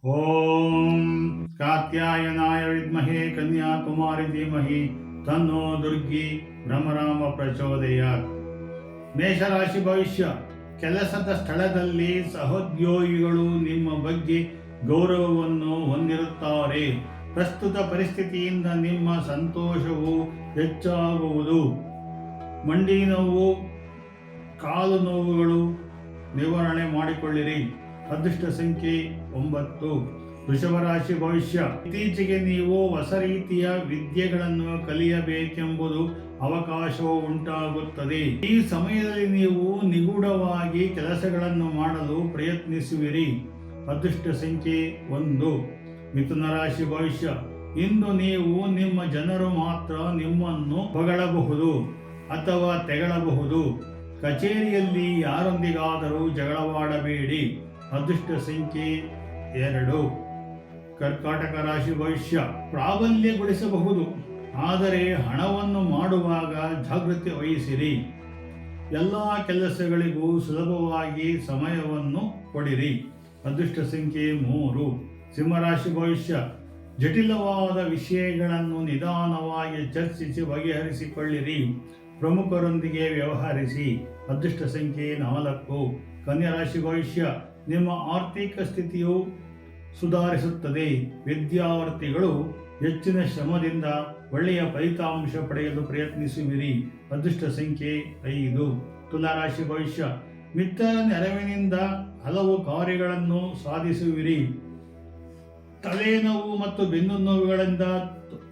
ಓಂ ಕಾತ್ಯಾಯನಾಯ ವಿದ್ಮಹೇ ಕನ್ಯಾಕುಮಾರಿ ಧೀಮಹಿ ತನ್ನೋ ದುರ್ಗಿ ಬ್ರಹ್ಮರಾಮ ಪ್ರಚೋದಯಾತ್. ಮೇಷರಾಶಿ ಭವಿಷ್ಯ. ಕೆಲಸದ ಸ್ಥಳದಲ್ಲಿ ಸಹೋದ್ಯೋಗಿಗಳು ನಿಮ್ಮ ಬಗ್ಗೆ ಗೌರವವನ್ನು ಹೊಂದಿರುತ್ತಾರೆ. ಪ್ರಸ್ತುತ ಪರಿಸ್ಥಿತಿಯಿಂದ ನಿಮ್ಮ ಸಂತೋಷವು ಹೆಚ್ಚಾಗುವುದು. ಮಂಡಿ ನೋವು, ಕಾಲು ನೋವುಗಳು ನಿವಾರಣೆ ಮಾಡಿಕೊಳ್ಳಿರಿ. ಅದೃಷ್ಟ ಸಂಖ್ಯೆ 9. ವೃಷಭರಾಶಿ ಭವಿಷ್ಯ. ಇತ್ತೀಚೆಗೆ ನೀವು ಹೊಸ ರೀತಿಯ ವಿದ್ಯೆಗಳನ್ನು ಕಲಿಯಬೇಕೆಂಬುದು ಅವಕಾಶವು ಉಂಟಾಗುತ್ತದೆ. ಈ ಸಮಯದಲ್ಲಿ ನೀವು ನಿಗೂಢವಾಗಿ ಕೆಲಸಗಳನ್ನು ಮಾಡಲು ಪ್ರಯತ್ನಿಸುವಿರಿ. ಅದೃಷ್ಟ ಸಂಖ್ಯೆ 1. ಮಿಥುನ ರಾಶಿ ಭವಿಷ್ಯ. ಇಂದು ನೀವು ನಿಮ್ಮ ಜನರು ಮಾತ್ರ ನಿಮ್ಮನ್ನು ಹೊಗಳಬಹುದು ಅಥವಾ ತೆಗಳಬಹುದು. ಕಚೇರಿಯಲ್ಲಿ ಯಾರೊಂದಿಗಾದರೂ ಜಗಳವಾಡಬೇಡಿ. ಅದೃಷ್ಟ ಸಂಖ್ಯೆ 2. ಕರ್ಕಾಟಕ ರಾಶಿ ಭವಿಷ್ಯ. ಪ್ರಾಬಲ್ಯಗೊಳಿಸಬಹುದು, ಆದರೆ ಹಣವನ್ನು ಮಾಡುವಾಗ ಜಾಗೃತಿ ವಹಿಸಿರಿ. ಎಲ್ಲ ಕೆಲಸಗಳಿಗೂ ಸುಲಭವಾಗಿ ಸಮಯವನ್ನು ಕೊಡಿರಿ. ಅದೃಷ್ಟ ಸಂಖ್ಯೆ 3. ಸಿಂಹರಾಶಿ ಭವಿಷ್ಯ. ಜಟಿಲವಾದ ವಿಷಯಗಳನ್ನು ನಿಧಾನವಾಗಿ ಚರ್ಚಿಸಿ ಬಗೆಹರಿಸಿಕೊಳ್ಳಿರಿ. ಪ್ರಮುಖರೊಂದಿಗೆ ವ್ಯವಹರಿಸಿ. ಅದೃಷ್ಟ ಸಂಖ್ಯೆ 4. ಕನ್ಯಾ ರಾಶಿ ಭವಿಷ್ಯ. ನಿಮ್ಮ ಆರ್ಥಿಕ ಸ್ಥಿತಿಯು ಸುಧಾರಿಸುತ್ತದೆ. ವಿದ್ಯಾರ್ಥಿಗಳು ಹೆಚ್ಚಿನ ಶ್ರಮದಿಂದ ಒಳ್ಳೆಯ ಫಲಿತಾಂಶ ಪಡೆಯಲು ಪ್ರಯತ್ನಿಸುವಿರಿ. ಅದೃಷ್ಟ ಸಂಖ್ಯೆ 5. ತುಲಾರಾಶಿ ಭವಿಷ್ಯ. ಮಿತ್ರರ ನೆರವಿನಿಂದ ಹಲವು ಕಾರ್ಯಗಳನ್ನು ಸಾಧಿಸುವಿರಿ. ತಲೆನೋವು ಮತ್ತು ಬೆನ್ನು ನೋವುಗಳಿಂದ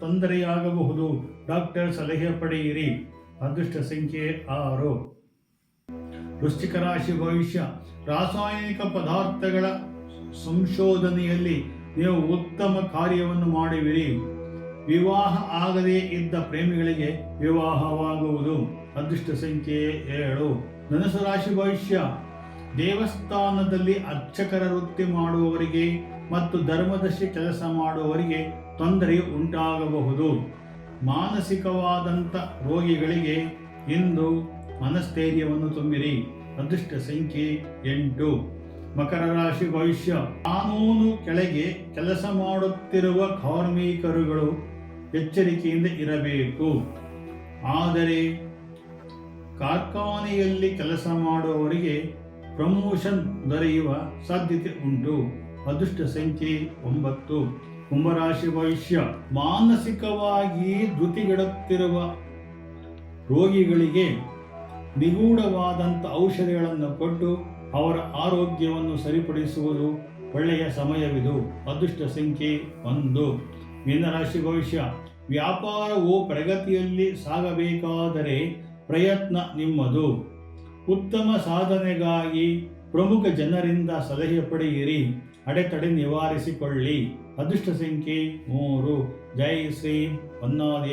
ತೊಂದರೆಯಾಗಬಹುದು. ಡಾಕ್ಟರ್ ಸಲಹೆ ಪಡೆಯಿರಿ. ಅದೃಷ್ಟ ಸಂಖ್ಯೆ 6. ವೃಶ್ಚಿಕ ರಾಶಿ ಭವಿಷ್ಯ. ರಾಸಾಯನಿಕ ಪದಾರ್ಥಗಳ ಸಂಶೋಧನೆಯಲ್ಲಿ ನೀವು ಉತ್ತಮ ಕಾರ್ಯವನ್ನು ಮಾಡುವಿರಿ. ವಿವಾಹ ಆಗದೇ ಇದ್ದ ಪ್ರೇಮಿಗಳಿಗೆ ವಿವಾಹವಾಗುವುದು. ಅದೃಷ್ಟ ಸಂಖ್ಯೆ 7. ಧನುಸು ರಾಶಿ ಭವಿಷ್ಯ. ದೇವಸ್ಥಾನದಲ್ಲಿ ಅರ್ಚಕರ ವೃತ್ತಿ ಮಾಡುವವರಿಗೆ ಮತ್ತು ಧರ್ಮದರ್ಶಿ ಕೆಲಸ ಮಾಡುವವರಿಗೆ ತೊಂದರೆ ಉಂಟಾಗಬಹುದು. ಮಾನಸಿಕವಾದಂಥ ರೋಗಿಗಳಿಗೆ ಇಂದು ಮನಸ್ಥೈರ್ಯವನ್ನು ತುಂಬಿರಿ. ಅದೃಷ್ಟ ಸಂಖ್ಯೆ 8. ಮಕರ ರಾಶಿ ಭವಿಷ್ಯ. ಕಾನೂನು ಕೆಳಗೆ ಕೆಲಸ ಮಾಡುತ್ತಿರುವ ಕಾರ್ಮಿಕರುಗಳು ಎಚ್ಚರಿಕೆಯಿಂದ ಇರಬೇಕು. ಆದರೆ ಕಾರ್ಖಾನೆಯಲ್ಲಿ ಕೆಲಸ ಮಾಡುವವರಿಗೆ ಪ್ರಮೋಷನ್ ದೊರೆಯುವ ಸಾಧ್ಯತೆ ಉಂಟು. ಅದೃಷ್ಟ ಸಂಖ್ಯೆ 9. ಕುಂಭರಾಶಿ ಭವಿಷ್ಯ. ಮಾನಸಿಕವಾಗಿ ಧೃತಿಗೆಡುತ್ತಿರುವ ರೋಗಿಗಳಿಗೆ ನಿಗೂಢವಾದಂಥ ಔಷಧಿಗಳನ್ನು ಕೊಟ್ಟು ಅವರ ಆರೋಗ್ಯವನ್ನು ಸರಿಪಡಿಸುವುದು ಒಳ್ಳೆಯ ಸಮಯವಿದು. ಅದೃಷ್ಟ ಸಂಖ್ಯೆ 1. ಮೀನರಾಶಿ ಭವಿಷ್ಯ. ವ್ಯಾಪಾರವು ಪ್ರಗತಿಯಲ್ಲಿ ಸಾಗಬೇಕಾದರೆ ಪ್ರಯತ್ನ ನಿಮ್ಮದು. ಉತ್ತಮ ಸಾಧನೆಗಾಗಿ ಪ್ರಮುಖ ಜನರಿಂದ ಸಲಹೆ ಪಡೆಯಿರಿ. ಅಡೆತಡೆ ನಿವಾರಿಸಿಕೊಳ್ಳಿ. ಅದೃಷ್ಟ ಸಂಖ್ಯೆ 3. ಜೈ ಶ್ರೀ ಹೊನ್ನಾಳಿ.